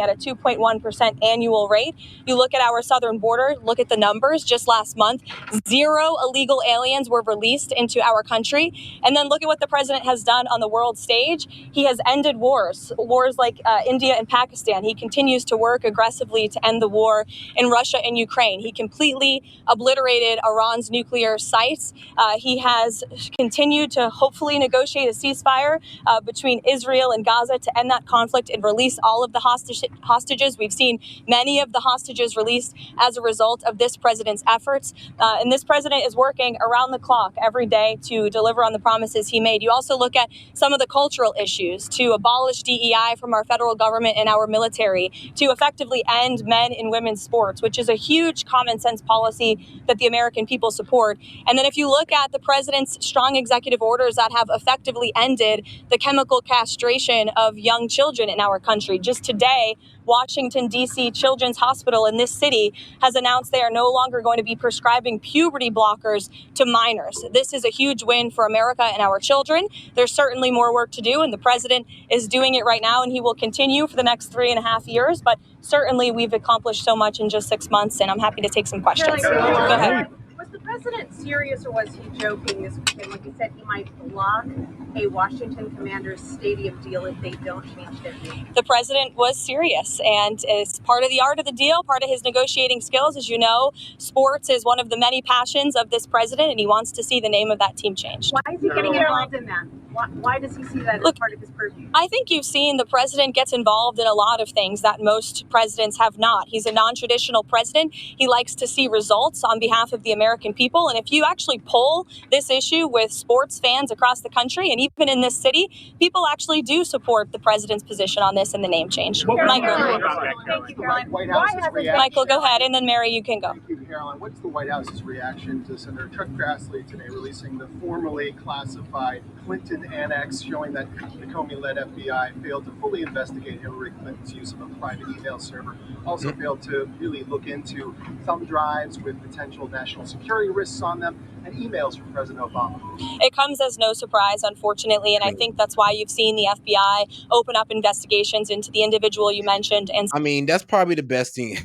at a 2.1% annual rate. You look at our southern border, look at the numbers. Just last month, 0 illegal aliens were released into our country. And then look at what the president has done on the world stage. He has ended wars like India and Pakistan. He continues to work aggressively to end the war in Russia and Ukraine. He completely obliterated Iran's nuclear sites. He has continued to hopefully negotiate a ceasefire between Israel and Gaza to end that conflict and release all of the hostages. We've seen many of the hostages released as a result of this president's efforts. And this president is working around the clock every day to deliver on the promises he made. You also look at some of the cultural issues, to abolish DEI from our federal government and our military, to effectively end men and women's sports, which is a huge common sense policy that the American people support. And then if you look at the president's strong executive orders that have effectively ended the chemical castration of young children in our country. Just today, Washington, D.C. Children's Hospital in this city has announced they are no longer going to be prescribing puberty blockers to minors. This is a huge win for America and our children. There's certainly more work to do, and the president is doing it right now, and he will continue for the next 3.5 years. But certainly we've accomplished so much in just 6 months, and I'm happy to take some questions. Go ahead. Was the president serious, or was he joking this weekend when he said he might block a Washington Commanders stadium deal if they don't change their name? The president was serious, and as part of the art of the deal, part of his negotiating skills, as you know, sports is one of the many passions of this president, and he wants to see the name of that team changed. Why is he getting involved in that? Why does he see that as part of his purview? I think you've seen the president gets involved in a lot of things that most presidents have not. He's a non-traditional president. He likes to see results on behalf of the American people. And if you actually poll this issue with sports fans across the country and even in this city, people actually do support the president's position on this and the name change. Michael, go ahead, and then Mary, you can go. Thank you, Caroline. What's the White House's reaction to Senator Chuck Grassley today releasing the formally classified Clinton annex showing that the Comey-led FBI failed to fully investigate Hillary Clinton's use of a private email server, also failed to really look into thumb drives with potential national security risks on them, and emails from President Obama? It comes as no surprise, unfortunately, and I think that's why you've seen the FBI open up investigations into the individual you mentioned. And I mean, that's probably the best thing.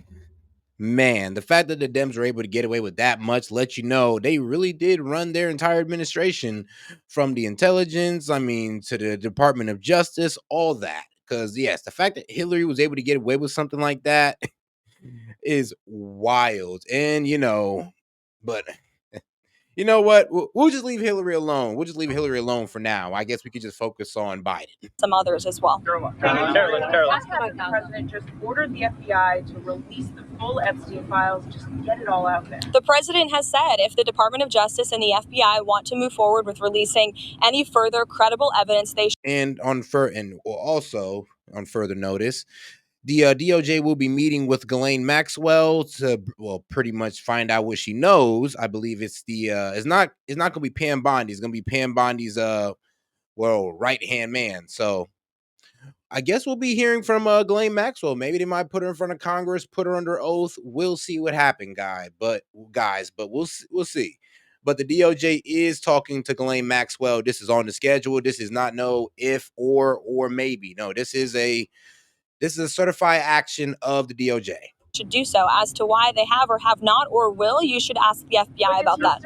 Man, the fact that the Dems were able to get away with that much lets you know they really did run their entire administration, from the intelligence, to the Department of Justice, all that. Because, yes, the fact that Hillary was able to get away with something like that is wild. And, but you know what? We'll just leave Hillary alone. We'll just leave Hillary alone for now. I guess we could just focus on Biden. Some others as well. Caroline. The president just ordered the FBI to release the full Epstein files, just get it all out there. The president has said if the Department of Justice and the FBI want to move forward with releasing any further credible evidence, they should. And also on further notice, the DOJ will be meeting with Ghislaine Maxwell to, pretty much find out what she knows. I believe it's it's not going to be Pam Bondi. It's going to be Pam Bondi's, right-hand man. So I guess we'll be hearing from Ghislaine Maxwell. Maybe they might put her in front of Congress, put her under oath. We'll see what happens, but we'll see. But the DOJ is talking to Ghislaine Maxwell. This is on the schedule. This is not no if or maybe. No, this is a certified action of the DOJ. Should do so. As to why they have or have not or will, you should ask the FBI about that.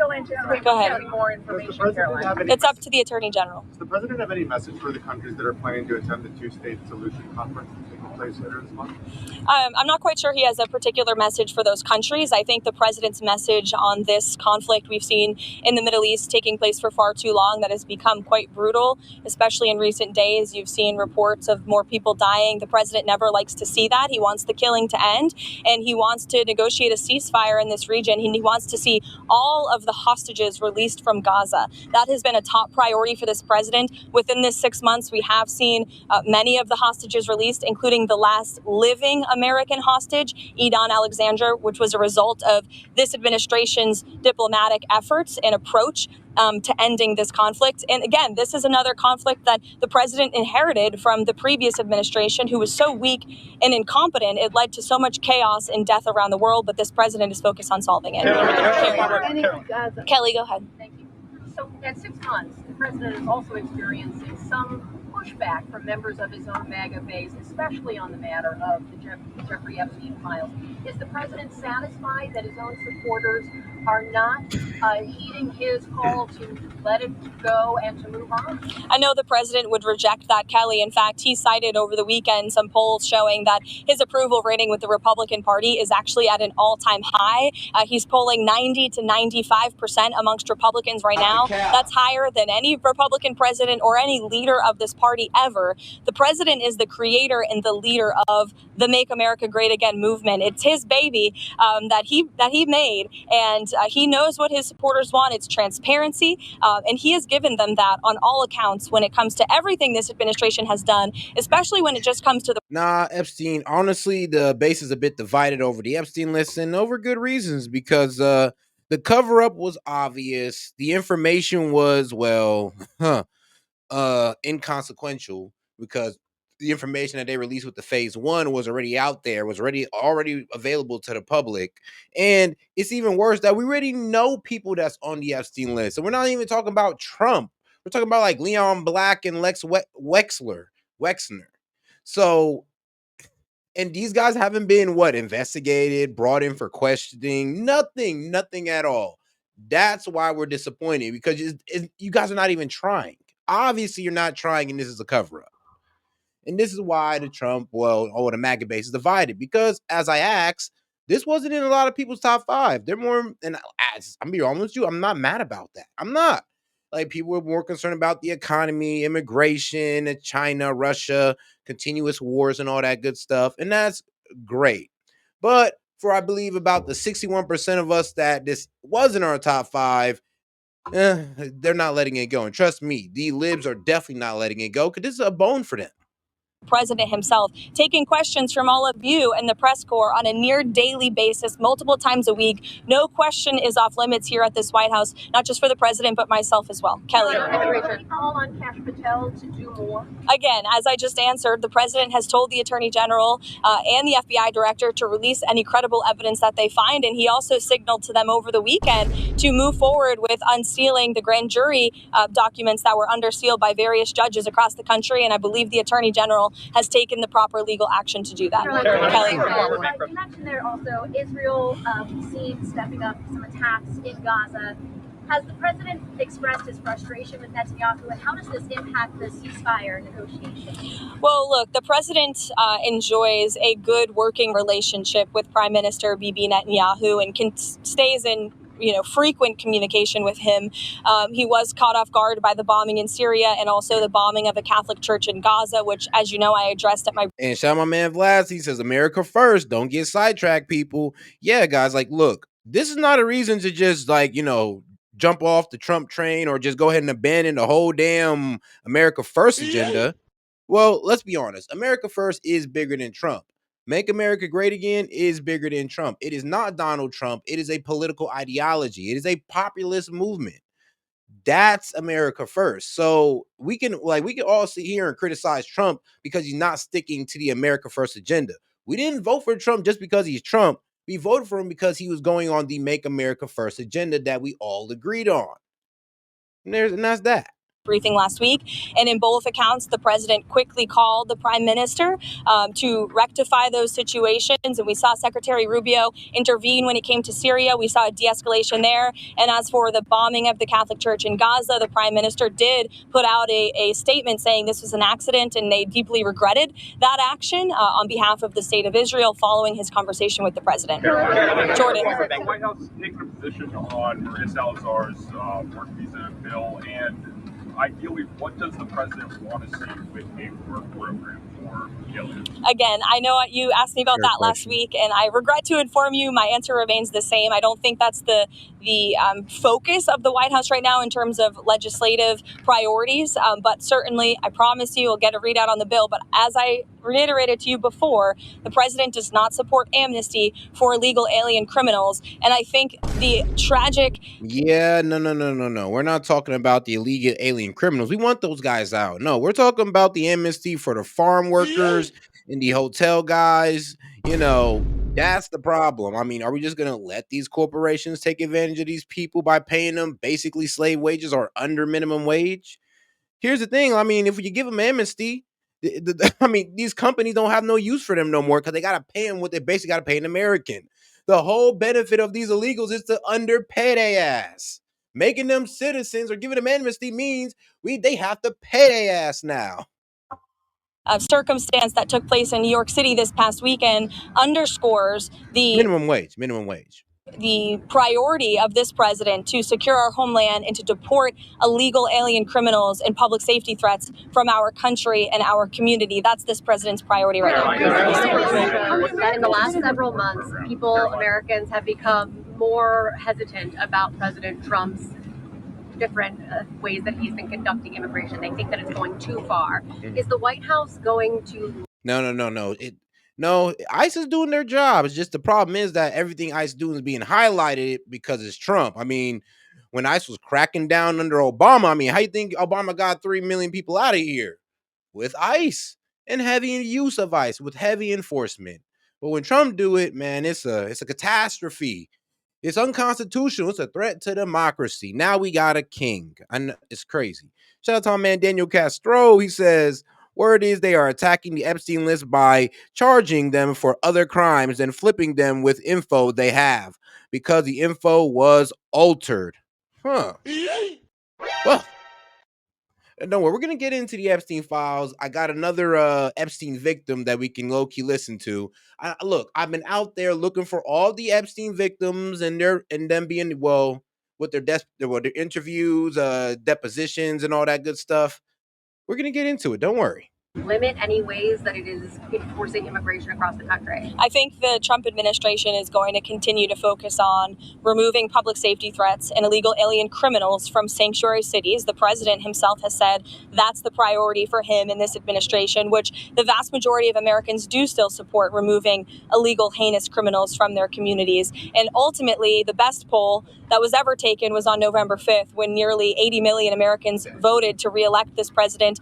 Go ahead. More information, it's up to the Attorney General. Does the president have any message for the countries that are planning to attend the two-state solution conference taking place later this month? I'm not quite sure he has a particular message for those countries. I think the president's message on this conflict we've seen in the Middle East taking place for far too long, that has become quite brutal, especially in recent days. You've seen reports of more people dying. The president never likes to see that. He wants the killing to end, and he wants to negotiate a ceasefire in this region. He wants to see all of the hostages released from Gaza. That has been a top priority for this president. Within this 6 months, we have seen many of the hostages released, including the last living American hostage, Edon Alexander, which was a result of this administration's diplomatic efforts and approach to ending this conflict. And again, this is another conflict that the president inherited from the previous administration, who was so weak and incompetent. It led to so much chaos and death around the world, but this president is focused on solving it. Kelly, go ahead. Thank you. So at 6 months, the president is also experiencing some pushback from members of his own MAGA base, especially on the matter of the Jeffrey Epstein files. Is the president satisfied that his own supporters are not heeding his call to let it go and to move on? I know the president would reject that, Kelly. In fact, he cited over the weekend some polls showing that his approval rating with the Republican Party is actually at an all-time high. He's polling 90 to 95% amongst Republicans right now. That's higher than any Republican president or any leader of this party ever. The president is the creator and the leader of the Make America Great Again movement. It's his baby that he made, and he knows what his supporters want. It's transparency, and he has given them that on all accounts when it comes to everything this administration has done, especially when it just comes to the Epstein, honestly, the base is a bit divided over the Epstein list, and over good reasons, because the cover-up was obvious. The information was, well, inconsequential, because the information that they released with the phase one was already out there, was already available to the public. And it's even worse that we already know people that's on the Epstein list. And we're not even talking about Trump. We're talking about like Leon Black and Lex Wexner. So, and these guys haven't been investigated, brought in for questioning, nothing at all. That's why we're disappointed, because you guys are not even trying. Obviously, you're not trying, and this is a cover up. And this is why the the MAGA base is divided, because as I asked, this wasn't in a lot of people's top five. They're more, and I'm being honest with you, I'm not mad about that. I'm not. Like, people were more concerned about the economy, immigration, China, Russia, continuous wars, and all that good stuff. And that's great. But for, I believe, about the 61% of us that this wasn't our top five, they're not letting it go. And trust me, the libs are definitely not letting it go, because this is a bone for them. President himself, taking questions from all of you and the press corps on a near daily basis, multiple times a week. No question is off limits here at this White House, not just for the president, but myself as well. Kelly. Call on Cash Patel to do more. Again, as I just answered, the president has told the attorney general and the FBI director to release any credible evidence that they find. And he also signaled to them over the weekend to move forward with unsealing the grand jury documents that were under seal by various judges across the country. And I believe the attorney general has taken the proper legal action to do that. Kelly. You mentioned there also Israel seen stepping up some attacks in Gaza. Has the president expressed his frustration with Netanyahu, and how does this impact the ceasefire negotiations? Well, look, the president enjoys a good working relationship with Prime Minister Bibi Netanyahu and stays in frequent communication with him. He was caught off guard by the bombing in Syria and also the bombing of a Catholic church in Gaza, which, as you know, I addressed at my... And shout out my man Vlad. He says, America first. Don't get sidetracked, people. Yeah, guys, look, this is not a reason to just, jump off the Trump train or just go ahead and abandon the whole damn America first agenda. Well, let's be honest. America first is bigger than Trump. Make America Great Again is bigger than Trump. It is not Donald Trump. It is a political ideology. It is a populist movement. That's America first. So we can all sit here and criticize Trump because he's not sticking to the America first agenda. We didn't vote for Trump just because he's Trump. We voted for him because he was going on the Make America First agenda that we all agreed on. And that's that. Briefing last week, and in both accounts, the president quickly called the prime minister to rectify those situations. And we saw Secretary Rubio intervene when it came to Syria. We saw a de-escalation there. And as for the bombing of the Catholic Church in Gaza, the prime minister did put out a statement saying this was an accident, and they deeply regretted that action on behalf of the state of Israel following his conversation with the president. Jordan. The White House is taking a position on Maria Salazar's work visa bill, and ideally, what does the president want to see with a work program for aliens? Again, I know you asked me about that last week, and I regret to inform you my answer remains the same. I don't think that's the focus of the White House right now in terms of legislative priorities, but certainly, I promise you, we'll get a readout on the bill. But as I reiterated to you before, the president does not support amnesty for illegal alien criminals. And I think the tragic... Yeah, no. We're not talking about the illegal alien criminals. We want those guys out. No, we're talking about the amnesty for the farm workers and the hotel guys. That's the problem. I mean, are we just going to let these corporations take advantage of these people by paying them basically slave wages or under minimum wage? Here's the thing. I mean, if you give them amnesty, I mean, these companies don't have no use for them no more because they gotta pay them what they basically gotta pay an American. The whole benefit of these illegals is to underpay their ass. Making them citizens or giving them amnesty means they have to pay their ass now. Circumstance that took place in New York City this past weekend underscores Minimum wage. the priority of this president to secure our homeland and to deport illegal alien criminals and public safety threats from our country and our community. That's this president's priority right now. That in the last several months, Americans have become more hesitant about President Trump's different ways that he's been conducting immigration. They think that it's going too far. Is the White House going to... No, ICE is doing their job. It's just the problem is that everything ICE doing is being highlighted because it's Trump. I mean, when ICE was cracking down under Obama, I mean, how you think Obama got 3 million people out of here? With ICE and heavy use of ICE, with heavy enforcement. But when Trump do it, man, it's a catastrophe. It's unconstitutional. It's a threat to democracy. Now we got a king. I know, it's crazy. Shout out to my man Daniel Castro. He says, word is they are attacking the Epstein list by charging them for other crimes and flipping them with info they have because the info was altered. Huh. Well, don't worry, we're gonna get into the Epstein files. I got another Epstein victim that we can low-key listen to. Look, I've been out there looking for all the Epstein victims and them being with their interviews, depositions, and all that good stuff. We're gonna get into it. Don't worry. limit any ways that it is enforcing immigration across the country? I think the Trump administration is going to continue to focus on removing public safety threats and illegal alien criminals from sanctuary cities. The president himself has said that's the priority for him in this administration, which the vast majority of Americans do still support removing illegal, heinous criminals from their communities. And ultimately, the best poll that was ever taken was on November 5th, when nearly 80 million Americans voted to reelect this president.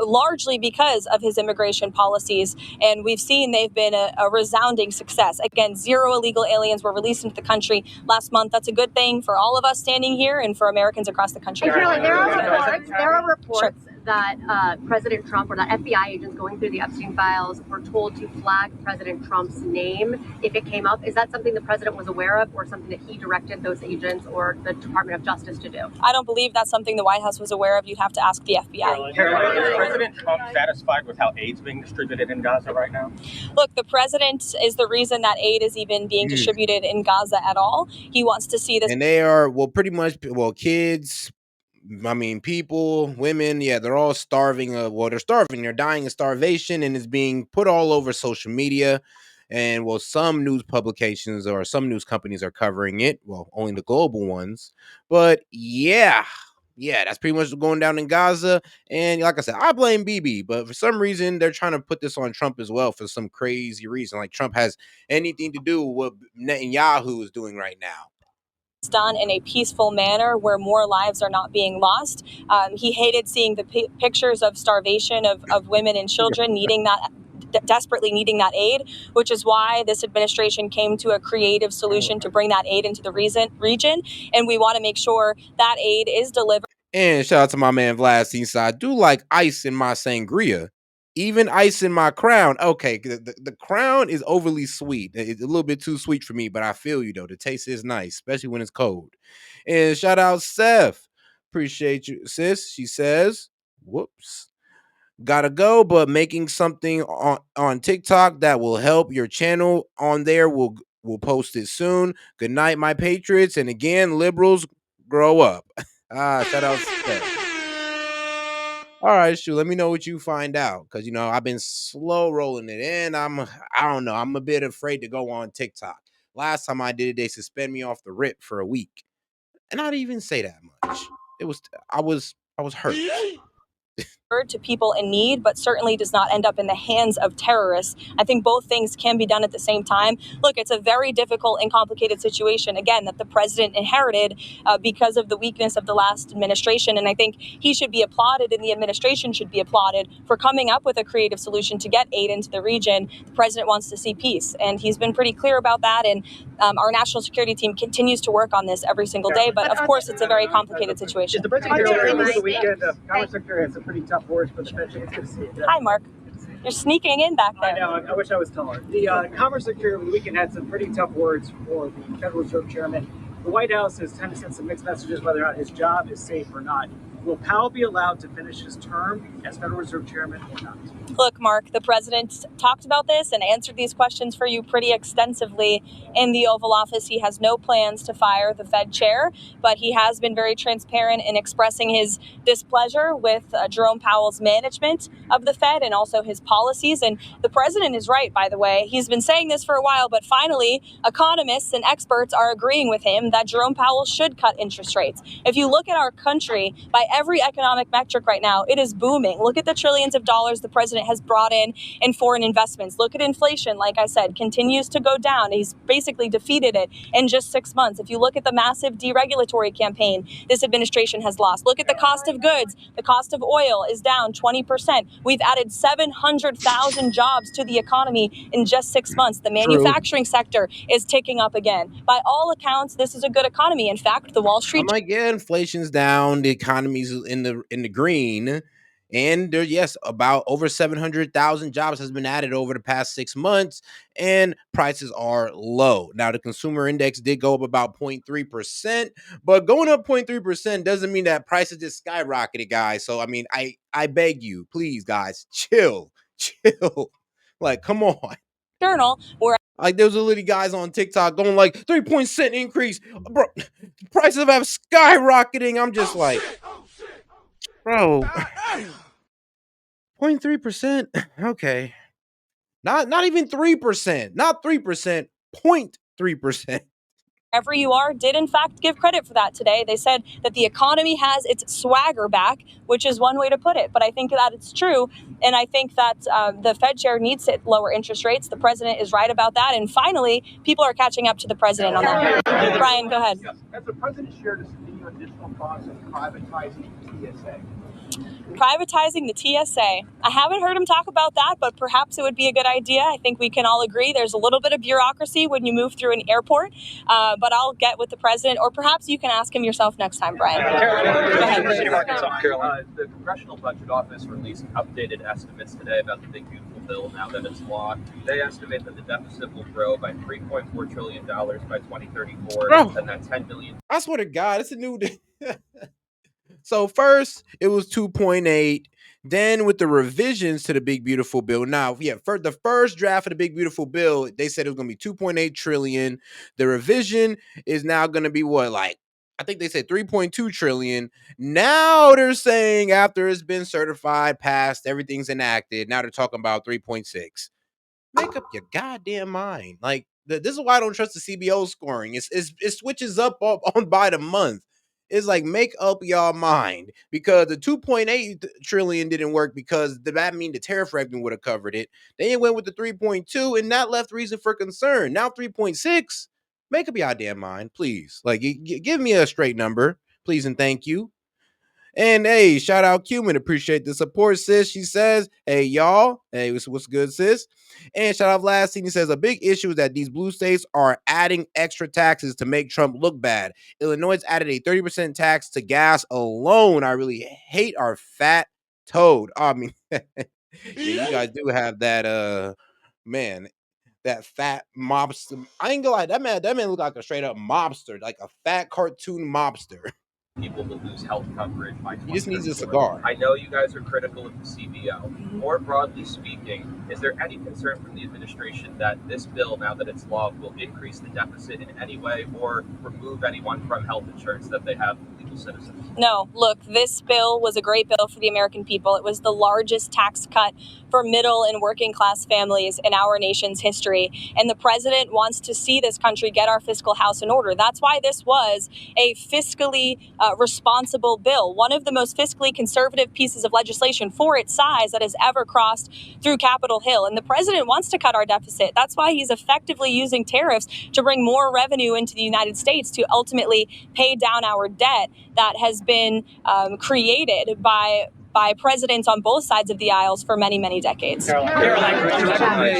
Largely because of his immigration policies. And we've seen they've been a resounding success. Again, 0 illegal aliens were released into the country last month. That's a good thing for all of us standing here and for Americans across the country. There are reports that President Trump or that FBI agents going through the Epstein files were told to flag President Trump's name if it came up. Is that something the president was aware of, or something that he directed those agents or the Department of Justice to do? I don't believe that's something the White House was aware of. You'd have to ask the FBI. Caroline, is President Trump satisfied with how aid's being distributed in Gaza right now? Look, the president is the reason that aid is even being distributed in Gaza at all. He wants to see this. And they are, pretty much, kids, I mean, people, women, yeah, they're all starving. They're starving. They're dying of starvation, and it's being put all over social media. And some news publications or some news companies are covering it. Well, only the global ones. But yeah, that's pretty much going down in Gaza. And like I said, I blame Bibi, but for some reason they're trying to put this on Trump as well for some crazy reason. Like Trump has anything to do with what Netanyahu is doing right now. Done in a peaceful manner where more lives are not being lost. He hated seeing the pictures of starvation of women and children needing that, desperately needing that aid, which is why this administration came to a creative solution to bring that aid into the region. And we want to make sure that aid is delivered. And shout out to my man Vlad Cisa. I do like ice in my sangria. Even ice in my crown. Okay, the crown is overly sweet. It's a little bit too sweet for me, but I feel you though. The taste is nice, especially when it's cold. And shout out Seth. Appreciate you, sis. She says, whoops. Gotta go, but making something on TikTok that will help your channel on there. We'll post it soon. Good night, my patriots. And again, liberals, grow up. Shout out Seth. All right, shoot. Let me know what you find out, because I've been slow rolling it in. I don't know. I'm a bit afraid to go on TikTok. Last time I did it, they suspend me off the rip for a week, and I didn't even say that much. I was hurt. to people in need, but certainly does not end up in the hands of terrorists. I think both things can be done at the same time. Look, it's a very difficult and complicated situation, again, that the president inherited because of the weakness of the last administration. And I think he should be applauded and the administration should be applauded for coming up with a creative solution to get aid into the region. The president wants to see peace, and he's been pretty clear about that. And our national security team continues to work on this every single day. But of course, it's a very complicated situation. The president over the weekend, Commerce Secretary had some pretty tough words for the Fed. It's good to see you. Hi, Mark. You're sneaking in back there. I know. I wish I was taller. The Commerce Secretary over the weekend had some pretty tough words for the Federal Reserve Chairman. The White House has kind of sent some mixed messages whether or not his job is safe or not. Will Powell be allowed to finish his term as Federal Reserve Chairman or not? Look, Mark, the president talked about this and answered these questions for you pretty extensively in the Oval Office. He has no plans to fire the Fed chair, but he has been very transparent in expressing his displeasure with Jerome Powell's management of the Fed and also his policies. And the president is right, by the way. He's been saying this for a while, but finally, economists and experts are agreeing with him that Jerome Powell should cut interest rates. If you look at our country, by every economic metric right now, it is booming. Look at the trillions of dollars the president has brought in foreign investments. Look at inflation, like I said, continues to go down. He's basically defeated it in just 6 months. If you look at the massive deregulatory campaign this administration has lost, look at the cost of goods. The cost of oil is down 20%. We've added 700,000 jobs to the economy in just 6 months. The manufacturing sector is ticking up again. By all accounts, this is a good economy. In fact, the Wall Street... I'm like, yeah, inflation's down, the economy's in the green, and there, yes, about over 700,000 jobs has been added over the past 6 months, and prices are low. Now, the consumer index did go up about 0.3%, but going up 0.3% doesn't mean that prices just skyrocketed, guys. So, I mean, I beg you, please, guys, chill. Like, come on. Journal, where like there's literally guys on TikTok going like 3% increase, bro. Prices have skyrocketing. I'm just like, bro, 0.3%. Okay, not even 3%, not 3%, 0.3%. wherever you are, did in fact give credit for that today. They said that the economy has its swagger back, which is one way to put it. But I think that it's true. And I think that the Fed chair needs to lower interest rates. The president is right about that. And finally, people are catching up to the president on that. Brian, go ahead. Has the president shared his new additional thoughts on privatizing TSA? Privatizing the TSA. I haven't heard him talk about that, but perhaps it would be a good idea. I think we can all agree there's a little bit of bureaucracy when you move through an airport, but I'll get with the president, or perhaps you can ask him yourself next time, Brian. Carolina, the Congressional Budget Office released updated estimates today about the Big Beautiful Bill now that it's law. They estimate that the deficit will grow by $3.4 trillion by 2034, and that $10 billion. I swear to God, it's a new... So first, it was 2.8. Then with the revisions to the Big Beautiful Bill, now, yeah, for the first draft of the Big Beautiful Bill, they said it was going to be 2.8 trillion. The revision is now going to be what, like, I think they said 3.2 trillion. Now they're saying after it's been certified, passed, everything's enacted, now they're talking about 3.6. Make up your goddamn mind. Like, this is why I don't trust the CBO scoring. It switches up on by the month. It's like, make up your mind, because the 2.8 trillion didn't work because that mean the tariff revenue would have covered it. They went with the 3.2 and that left reason for concern. Now 3.6, make up your damn mind, please. Like, give me a straight number, please and thank you. And hey, shout out Cumin. Appreciate the support, sis. She says, hey, y'all. Hey, what's good, sis? And shout out Last Scene. He says, a big issue is that these blue states are adding extra taxes to make Trump look bad. Illinois added a 30% tax to gas alone. I really hate our fat toad. I mean, yeah, you guys do have that, man, that fat mobster. I ain't gonna lie, that man look like a straight up mobster, like a fat cartoon mobster. People will lose health coverage by 2034. He just needs a cigar. I know you guys are critical of the CBO. More broadly speaking, is there any concern from the administration that this bill, now that it's law, will increase the deficit in any way or remove anyone from health insurance that they have legally American citizens? No, look, this bill was a great bill for the American people. It was the largest tax cut for middle and working class families in our nation's history. And the president wants to see this country get our fiscal house in order. That's why this was a fiscally responsible bill, one of the most fiscally conservative pieces of legislation for its size that has ever crossed through Capitol Hill. And the president wants to cut our deficit. That's why he's effectively using tariffs to bring more revenue into the United States to ultimately pay down our debt that has been created by presidents on both sides of the aisles for many, many decades. There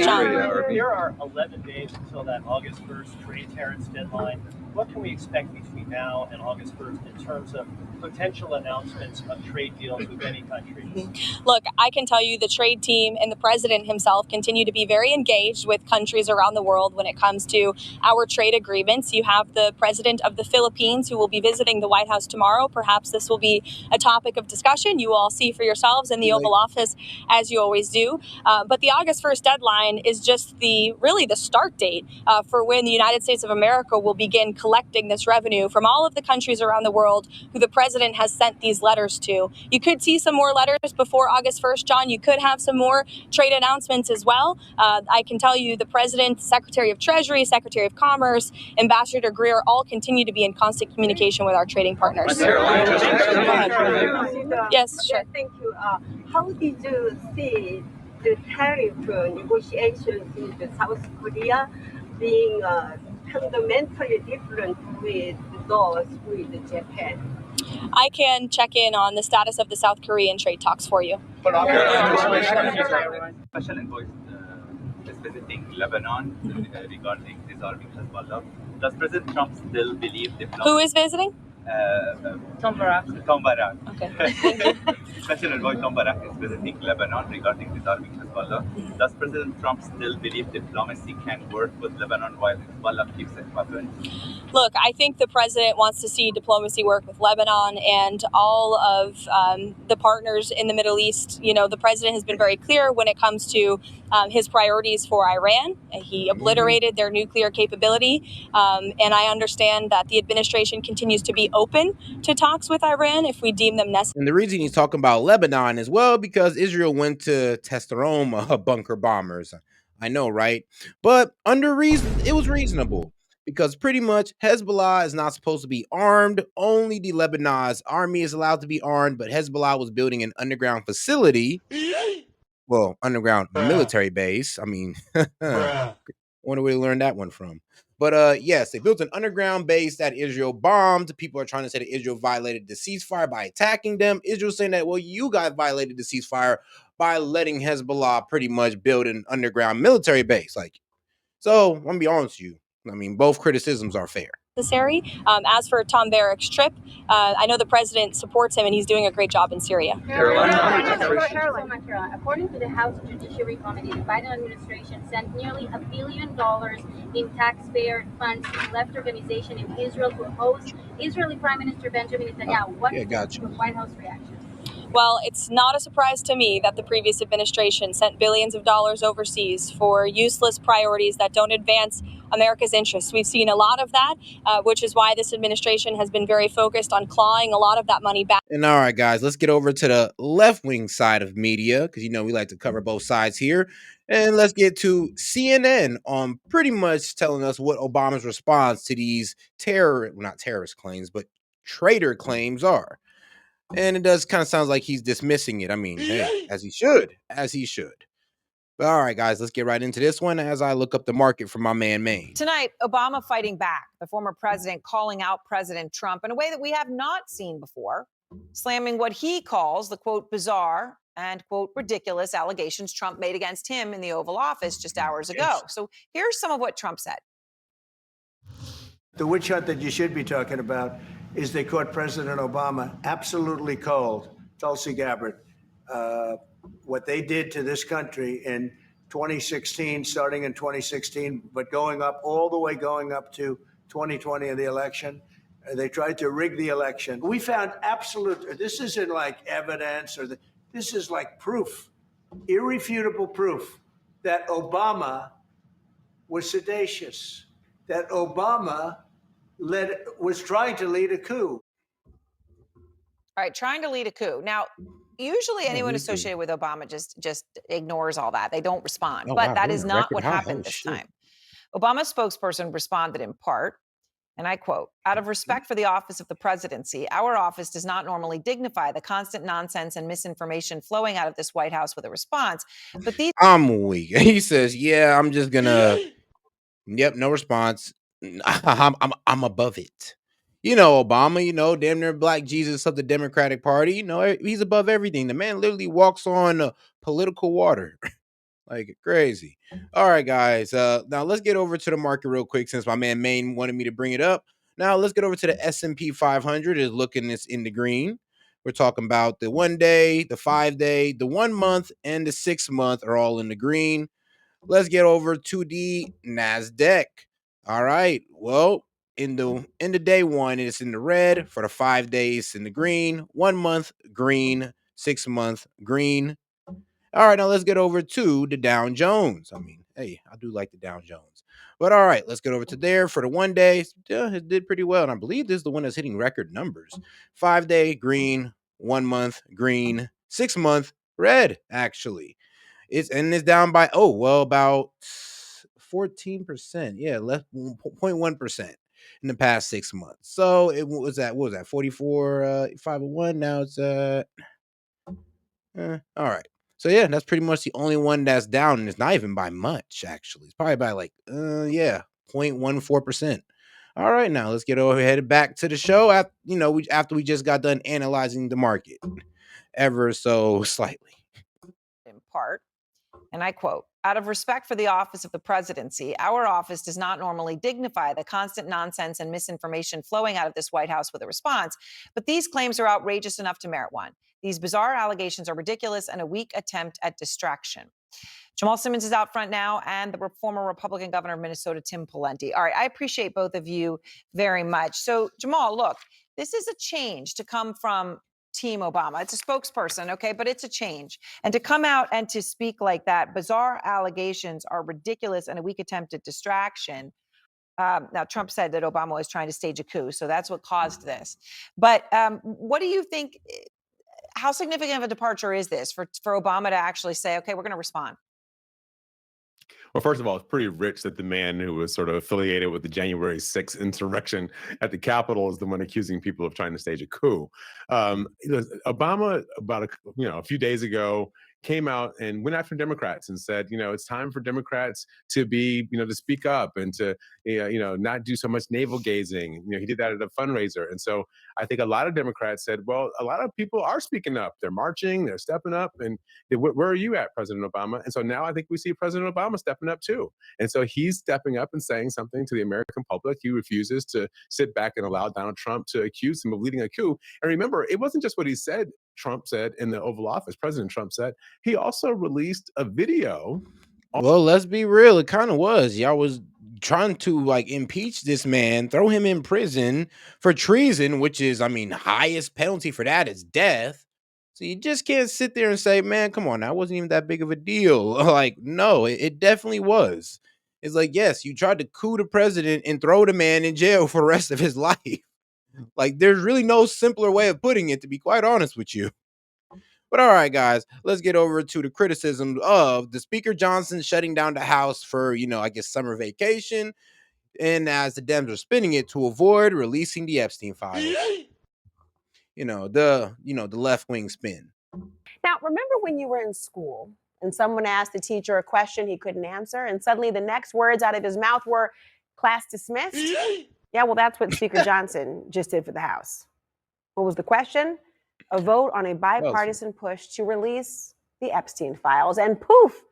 John. are 11 days until that August 1st trade tariffs deadline. What can we expect between now and August 1st in terms of potential announcements of trade deals with any countries? Look, I can tell you the trade team and the president himself continue to be very engaged with countries around the world when it comes to our trade agreements. You have the president of the Philippines who will be visiting the White House tomorrow. Perhaps this will be a topic of discussion. You will all see for yourselves in the Oval Office, as you always do. But the August 1st deadline is just really the start date for when the United States of America will begin collecting this revenue from all of the countries around the world who the president has sent these letters to. You could see some more letters before August 1st, John. You could have some more trade announcements as well. I can tell you the president, Secretary of Treasury, Secretary of Commerce, Ambassador Greer all continue to be in constant communication with our trading partners. Yes, sure. Thank you. How did you see the tariff negotiations with South Korea being fundamentally different with those with Japan? I can check in on the status of the South Korean trade talks for you. Special envoy is visiting Lebanon regarding disarming Hezbollah. Does President Trump still believe diplomacy? Who is visiting? Tom Barak. Okay, thank you. Special envoy Tom Barak is visiting Lebanon regarding disarming Hezbollah. Does President Trump still believe diplomacy can work with Lebanon while Hezbollah keeps its weapons? Look, I think the president wants to see diplomacy work with Lebanon and all of the partners in the Middle East. You know, the president has been very clear when it comes to his priorities for Iran. He obliterated their nuclear capability. And I understand that the administration continues to be open to talks with Iran if we deem them necessary. And the reason he's talking about Lebanon as well, because Israel went to test their own bunker bombers. I know, right? But it was reasonable because pretty much Hezbollah is not supposed to be armed. Only the Lebanese army is allowed to be armed, but Hezbollah was building an underground facility. Well, underground military base. I mean, wonder where they learned that one from. But yes, they built an underground base that Israel bombed. People are trying to say that Israel violated the ceasefire by attacking them. Israel's saying that, well, you guys violated the ceasefire by letting Hezbollah pretty much build an underground military base. So I'm gonna be honest with you. I mean, both criticisms are fair. As for Tom Barak's trip, I know the president supports him and he's doing a great job in Syria. Carolina. According to the House Judiciary Committee, the Biden administration sent nearly $1 billion in taxpayer funds to the left organization in Israel to oppose Israeli Prime Minister Benjamin Netanyahu. What is the White House reaction? Well, it's not a surprise to me that the previous administration sent billions of dollars overseas for useless priorities that don't advance America's interests. We've seen a lot of that, which is why this administration has been very focused on clawing a lot of that money back. And all right, guys, let's get over to the left-wing side of media because, you know, we like to cover both sides here. And let's get to CNN on pretty much telling us what Obama's response to these not terrorist claims, but traitor claims are. And it does kind of sound like he's dismissing it. I mean, hey, as he should. But all right, guys, let's get right into this one as I look up the market for my man Maine. Tonight, Obama fighting back, the former president calling out President Trump in a way that we have not seen before, slamming what he calls the, quote, bizarre and, quote, ridiculous allegations Trump made against him in the Oval Office just hours ago. So here's some of what Trump said. The witch hunt that you should be talking about is they caught President Obama absolutely cold, Tulsi Gabbard. What they did to this country in 2016, starting in 2016, but going up to 2020 in the election. They tried to rig the election. We found this isn't like evidence this is like proof, irrefutable proof that Obama was seditious, that Obama was trying to lead a coup. All right, trying to lead a coup. Now, usually anyone lead a coup. associated with Obama just ignores all that. They don't respond. Oh but wow, that we're is in a not record what high. happened Oh this shit. time. Obama's spokesperson responded in part, and I quote, "Out of respect for the office of the presidency, our office does not normally dignify the constant nonsense and misinformation flowing out of this White House with a response. But these I'm weak." He says, "Yeah, I'm just gonna." Yep, no response. I'm above it. You know, Obama, you know, damn near black Jesus of the Democratic Party. You know, he's above everything. The man literally walks on political water. Like crazy. All right, guys. Now let's get over to the market real quick since my man Maine wanted me to bring it up. Now let's get over to the S&P 500 is looking this in the green. We're talking about the 1 day, the 5 day, the 1 month, and the 6 month are all in the green. Let's get over to the Nasdaq. All right. Well, in the day one, it's in the red. For the 5 days, in the green. 1 month green. 6 month green. All right, now let's get over to the Dow Jones. I mean, hey, I do like the Dow Jones. But all right, let's get over to there for the 1 day. Yeah, it did pretty well. And I believe this is the one that's hitting record numbers. 5 day green, 1 month green, 6 month red, actually. It's down by about 14%. Yeah, less 0.1% in the past 6 months. So it was that what was that 44 501. Now it's all right. So yeah, that's pretty much the only one that's down, and it's not even by much actually. It's probably by like 0.14%. All right, now let's get headed back to the show after we just got done analyzing the market ever so slightly. in part, and I quote, "Out of respect for the office of the presidency, our office does not normally dignify the constant nonsense and misinformation flowing out of this White House with a response. But these claims are outrageous enough to merit one. These bizarre allegations are ridiculous and a weak attempt at distraction." Jamal Simmons is out front now, and the former Republican governor of Minnesota, Tim Pawlenty. All right, I appreciate both of you very much. So, Jamal, look, this is a change to come from Team Obama. It's a spokesperson, okay, but it's a change. And to come out and to speak like that, bizarre allegations are ridiculous and a weak attempt at distraction. Now, Trump said that Obama was trying to stage a coup, so that's what caused this. But what do you think? How significant of a departure is this for Obama to actually say, okay, we're going to respond? Well, first of all, it's pretty rich that the man who was sort of affiliated with the January 6th insurrection at the Capitol is the one accusing people of trying to stage a coup. Obama, about a few days ago, came out and went after Democrats and said, it's time for Democrats to to speak up and to, not do so much navel gazing. He did that at a fundraiser. And so I think a lot of Democrats said, well, a lot of people are speaking up. They're marching, they're stepping up. And where are you at, President Obama? And so now I think we see President Obama stepping up too. And so he's stepping up and saying something to the American public. He refuses to sit back and allow Donald Trump to accuse him of leading a coup. And remember, it wasn't just what he said. Trump said in the Oval Office, President Trump said, he also released a video. Well, let's be real. It kind of was. Y'all was trying to like impeach this man, throw him in prison for treason, which is, I mean, highest penalty for that is death. So you just can't sit there and say, man, come on, that wasn't even that big of a deal. Like, no, it definitely was. It's like, yes, you tried to coup the president and throw the man in jail for the rest of his life. Like, there's really no simpler way of putting it, to be quite honest with you. But all right, guys, let's get over to the criticism of the Speaker Johnson shutting down the House for, I guess summer vacation. And as the Dems are spinning it to avoid releasing the Epstein files. The left wing spin. Now, remember when you were in school and someone asked the teacher a question he couldn't answer, and suddenly the next words out of his mouth were class dismissed? Yeah, well, that's what Speaker Johnson just did for the House. What was the question? A vote on a bipartisan push to release the Epstein files, and poof,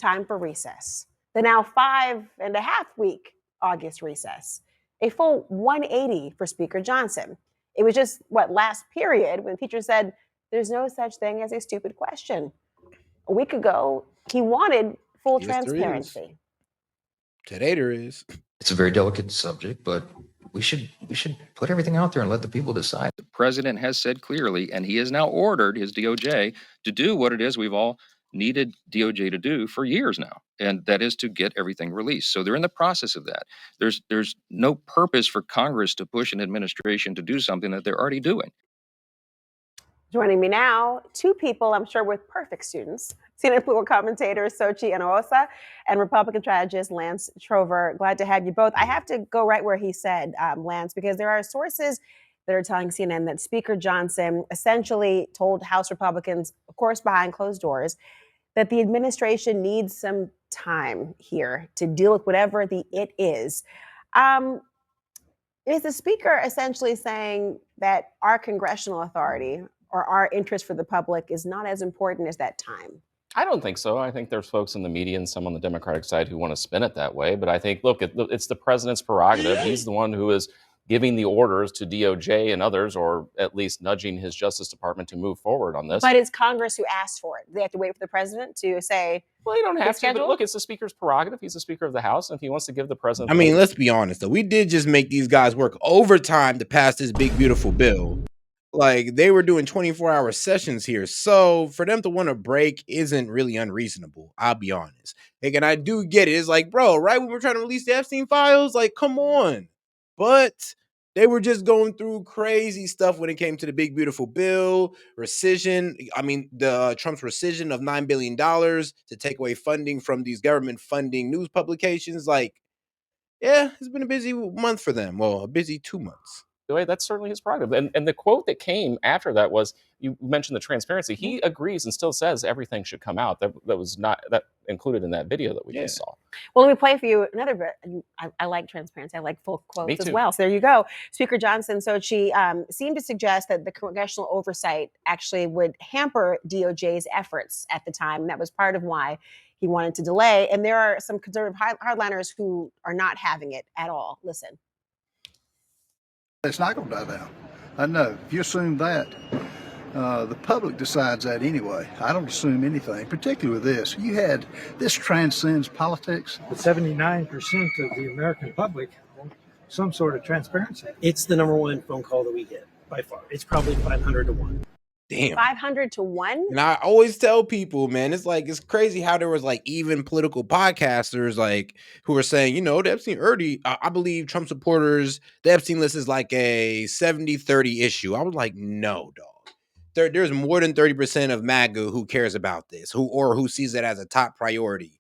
time for recess. The now 5.5-week August recess. A full 180 for Speaker Johnson. It was just, last period when teachers said, there's no such thing as a stupid question. A week ago, he wanted full transparency. Today there is. It's a very delicate subject, but we should put everything out there and let the people decide. The president has said clearly, and he has now ordered his DOJ to do what it is we've all needed DOJ to do for years now, and that is to get everything released. So they're in the process of that. There's no purpose for Congress to push an administration to do something that they're already doing. Joining me now, two people I'm sure with perfect students, CNN political commentator S.E.T and Republican strategist Lance Trover. Glad to have you both. I have to go right where he said, Lance, because there are sources that are telling CNN that Speaker Johnson essentially told House Republicans, of course behind closed doors, that the administration needs some time here to deal with whatever the it is. Is the speaker essentially saying that our congressional authority or our interest for the public is not as important as that time? I don't think so. I think there's folks in the media and some on the Democratic side who want to spin it that way. But I think, look, it's the president's prerogative. He's the one who is giving the orders to DOJ and others, or at least nudging his Justice Department to move forward on this. But it's Congress who asked for it. They have to wait for the president to say, well, you don't have to. schedule? But look, it's the speaker's prerogative. He's the speaker of the House. And if he wants to give the president... I mean, let's be honest, though. We did just make these guys work overtime to pass this big, beautiful bill. Like, they were doing 24-hour sessions here. So for them to want a break isn't really unreasonable. I'll be honest. Like, and I do get it. It's like, bro, right when we're trying to release the Epstein files, like, come on. But they were just going through crazy stuff when it came to the big, beautiful bill, rescission. I mean, the Trump's rescission of $9 billion to take away funding from these government funding news publications. Like, yeah, it's been a busy month for them. Well, a busy 2 months. That's certainly his prerogative. And the quote that came after that was, you mentioned the transparency. He agrees and still says everything should come out. That was not that included in that video that we just saw. Well, let me play for you another bit. I like transparency. I like full quotes as well. So there you go. Speaker Johnson, Sochi, seemed to suggest that the congressional oversight actually would hamper DOJ's efforts at the time. And that was part of why he wanted to delay. And there are some conservative hardliners who are not having it at all. Listen. It's not going to die down. I know. If you assume that, the public decides that anyway. I don't assume anything, particularly with this. This transcends politics. But 79% of the American public want some sort of transparency. It's the number one phone call that we get by far. It's probably 500 to 1. Damn. 500 to 1? And I always tell people, man, it's like, it's crazy how there was like even political podcasters like who were saying, you know, the Epstein I believe Trump supporters, the Epstein list is like a 70-30 issue. I was like, no, dog. There's more than 30% of MAGA who cares about this, who sees it as a top priority.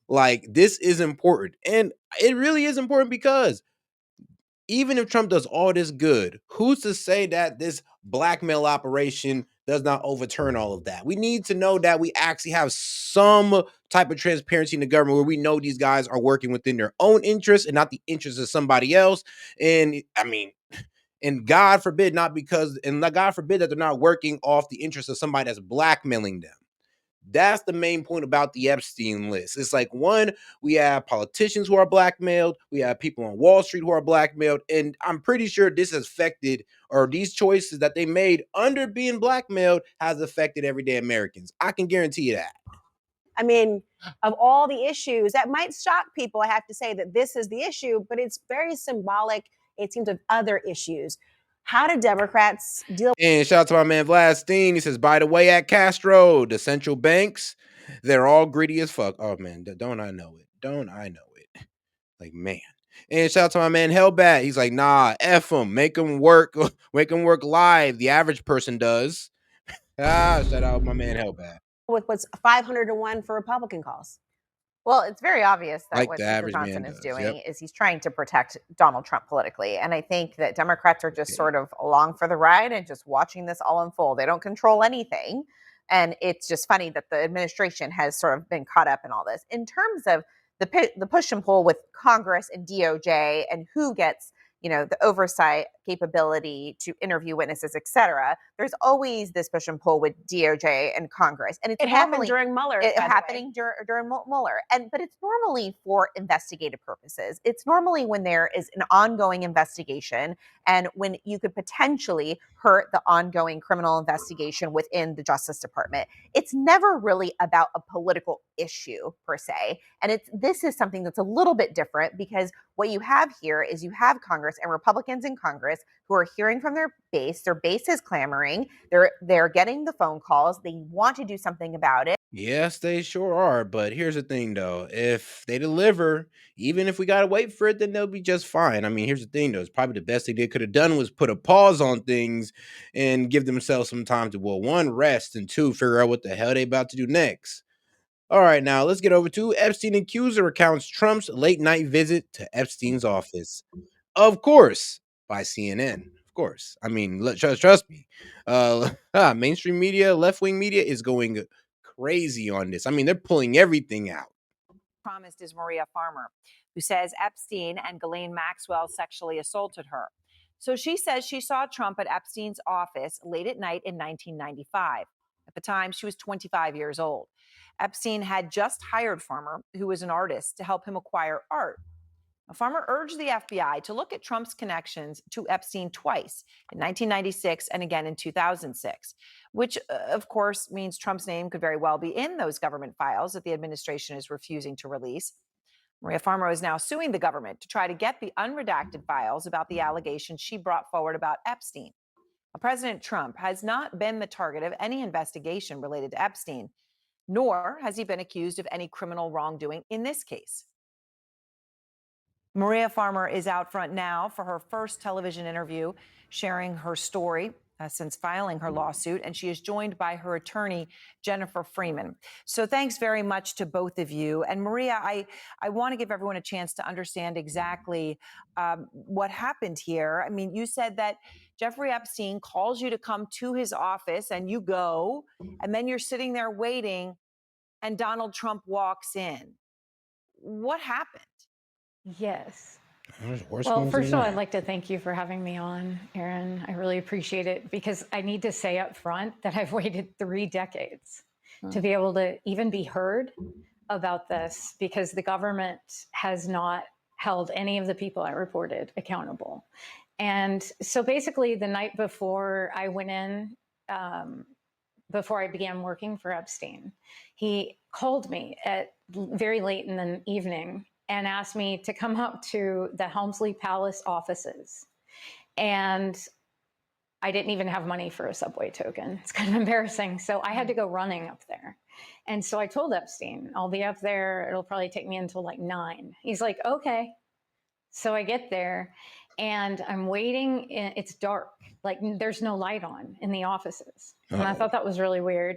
Like, this is important. And it really is important because even if Trump does all this good, who's to say that this blackmail operation does not overturn all of that? We need to know that we actually have some type of transparency in the government where we know these guys are working within their own interests and not the interests of somebody else. And I mean, and God forbid that they're not working off the interests of somebody that's blackmailing them. That's the main point about the Epstein list. It's like, one, we have politicians who are blackmailed. We have people on Wall Street who are blackmailed. And I'm pretty sure this has affected, or these choices that they made under being blackmailed has affected everyday Americans. I can guarantee you that. I mean, of all the issues, that might shock people, I have to say that this is the issue, but it's very symbolic, it seems, of other issues. How do Democrats deal? And shout out to my man Vlad Steen. He says, by the way, at Castro, the central banks, they're all greedy as fuck. Oh, man, don't I know it? Don't I know it? Like, man. And shout out to my man Hellbat. He's like, nah, F them. Make them work live. The average person does. Shout out my man Hellbat. With what's 500 to 1 for Republican calls? Well, it's very obvious that Like what the Speaker average Johnson man is does, doing yep. is he's trying to protect Donald Trump politically. And I think that Democrats are just sort of along for the ride and just watching this all unfold. They don't control anything. And it's just funny that the administration has sort of been caught up in all this. In terms of the push and pull with Congress and DOJ and who gets, you know, the oversight capability to interview witnesses, et cetera, there's always this push and pull with DOJ and Congress. And it happened during Mueller. It happening during Mueller. But it's normally for investigative purposes. It's normally when there is an ongoing investigation and when you could potentially hurt the ongoing criminal investigation within the Justice Department. It's never really about a political issue per se. And this is something that's a little bit different because what you have here is you have Congress and Republicans in Congress who are hearing from their base. Their base is clamoring. They're getting the phone calls. They want to do something about it. Yes, they sure are. But here's the thing, though. If they deliver, even if we gotta wait for it, then they'll be just fine. I mean, here's the thing, though. It's probably the best thing they could have done was put a pause on things and give themselves some time to, well, one, rest, and two, figure out what the hell they about to do next. All right, now let's get over to Epstein accuser recounts Trump's late night visit to Epstein's office. Of course, by CNN. Of course. I mean, trust me. Mainstream media, left wing media is going crazy on this. I mean, they're pulling everything out. Promised is Maria Farmer, who says Epstein and Ghislaine Maxwell sexually assaulted her. So she says she saw Trump at Epstein's office late at night in 1995. At the time, she was 25 years old. Epstein had just hired Farmer, who was an artist, to help him acquire art. Farmer urged the FBI to look at Trump's connections to Epstein twice, in 1996 and again in 2006, which, of course, means Trump's name could very well be in those government files that the administration is refusing to release. Maria Farmer is now suing the government to try to get the unredacted files about the allegations she brought forward about Epstein. President Trump has not been the target of any investigation related to Epstein, nor has he been accused of any criminal wrongdoing in this case. Maria Farmer is out front now for her first television interview, sharing her story since filing her lawsuit, and she is joined by her attorney, Jennifer Freeman. So thanks very much to both of you. And Maria, I want to give everyone a chance to understand exactly what happened here. I mean, you said that Jeffrey Epstein calls you to come to his office and you go, and then you're sitting there waiting, and Donald Trump walks in. What happened? Yes. Worse Well, ones first than of all, that. I'd like to thank you for having me on, Aaron. I really appreciate it because I need to say up front that I've waited 3 decades to be able to even be heard about this because the government has not held any of the people I reported accountable. And so basically, the night before I went in, before I began working for Epstein, he called me at very late in the evening and asked me to come up to the Helmsley Palace offices. And I didn't even have money for a subway token. It's kind of embarrassing. So I had to go running up there. And so I told Epstein, I'll be up there. It'll probably take me until like 9. He's like, okay. So I get there and I'm waiting. It's dark. Like there's no light on in the offices. And I thought that was really weird.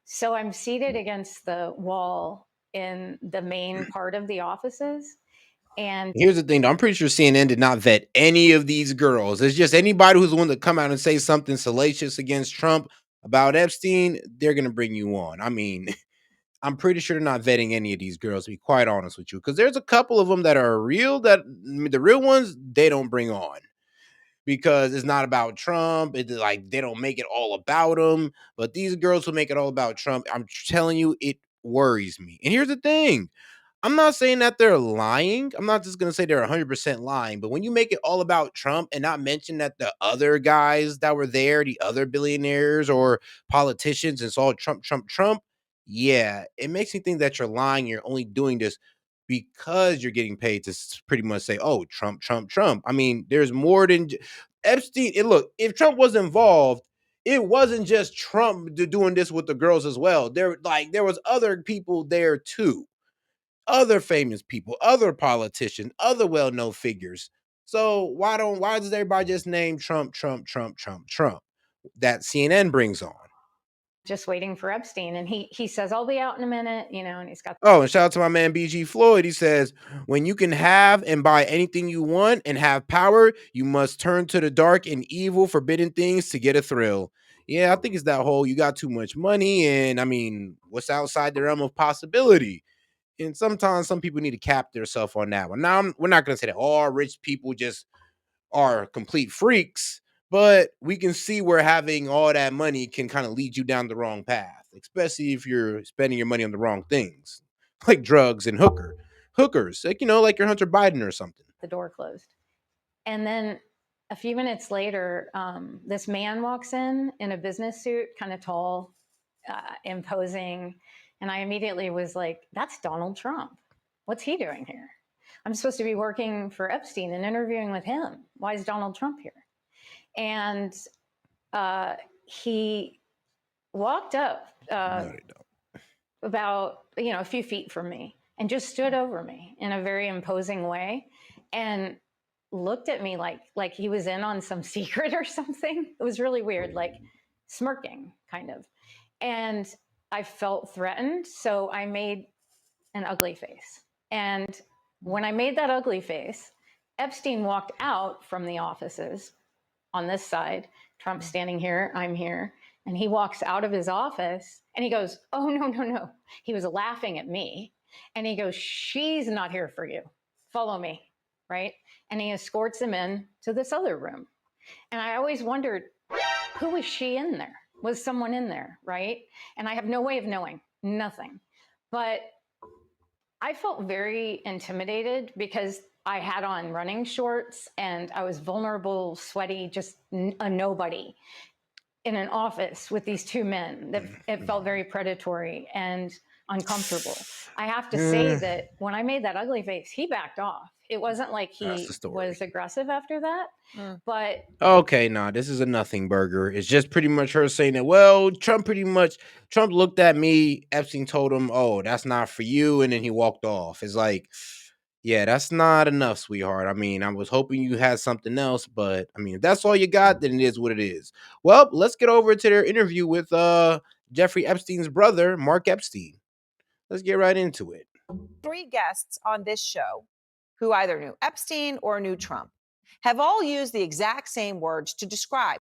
So I'm seated against the wall in the main part of the offices. And Here's the thing, though. I'm pretty sure CNN did not vet any of these girls. It's just anybody who's willing to come out and say something salacious against Trump about Epstein, they're going to bring you on. I mean, I'm pretty sure they're not vetting any of these girls, to be quite honest with you, because there's a couple of them that are real, that the real ones, they don't bring on. Because it's not about Trump. It's like they don't make it all about him. But these girls who make it all about Trump, I'm telling you, it worries me. And here's the thing. I'm not saying that they're lying. I'm not just going to say they're 100% lying. But when you make it all about Trump and not mention that the other guys that were there, the other billionaires or politicians, it's all Trump, Trump, Trump. Yeah, it makes me think that you're lying. You're only doing this because you're getting paid to pretty much say, oh, Trump, Trump, Trump. I mean, there's more than Epstein. And look, if Trump was involved, it wasn't just Trump doing this with the girls as well. There was other people there too, other famous people, other politicians, other well-known figures. So why does everybody just name Trump, Trump, Trump, Trump, Trump? That CNN brings on. just waiting for Epstein. And he says, I'll be out in a minute, and he's got. Oh, and shout out to my man BG Floyd. He says, when you can have and buy anything you want and have power, you must turn to the dark and evil, forbidden things to get a thrill. Yeah, I think it's that whole you got too much money, and I mean, what's outside the realm of possibility? And sometimes some people need to cap themselves on that one. Now, we're not going to say that all rich people just are complete freaks, but we can see where having all that money can kind of lead you down the wrong path, especially if you're spending your money on the wrong things, like drugs and hookers, like like your Hunter Biden or something. The door closed. And then a few minutes later, this man walks in a business suit, kind of tall, imposing. And I immediately was like, that's Donald Trump. What's he doing here? I'm supposed to be working for Epstein and interviewing with him. Why is Donald Trump here? And he walked up. No, they don't. about, a few feet from me and just stood over me in a very imposing way and looked at me like he was in on some secret or something. It was really weird, like smirking kind of. And I felt threatened, so I made an ugly face. And when I made that ugly face, Epstein walked out from the offices on this side. Trump's standing here, I'm here. And he walks out of his office and he goes, "Oh, no, no, no." He was laughing at me. And he goes, "She's not here for you. Follow me." Right? And he escorts him in to this other room. And I always wondered, who was she in there? Was someone in there? Right? And I have no way of knowing, nothing. But I felt very intimidated because I had on running shorts and I was vulnerable, sweaty, just a nobody in an office with these two men. That it felt very predatory and uncomfortable. I have to say that when I made that ugly face, he backed off. It wasn't like he was aggressive after that, but Okay, nah, this is a nothing burger. It's just pretty much her saying that, well, Trump looked at me, Epstein told him, "Oh, that's not for you," and then he walked off. It's like, yeah, that's not enough, sweetheart. I mean, I was hoping you had something else, but I mean, if that's all you got, then it is what it is. Well, let's get over to their interview with Jeffrey Epstein's brother, Mark Epstein. Let's get right into it. 3 guests on this show who either knew Epstein or knew Trump have all used the exact same words to describe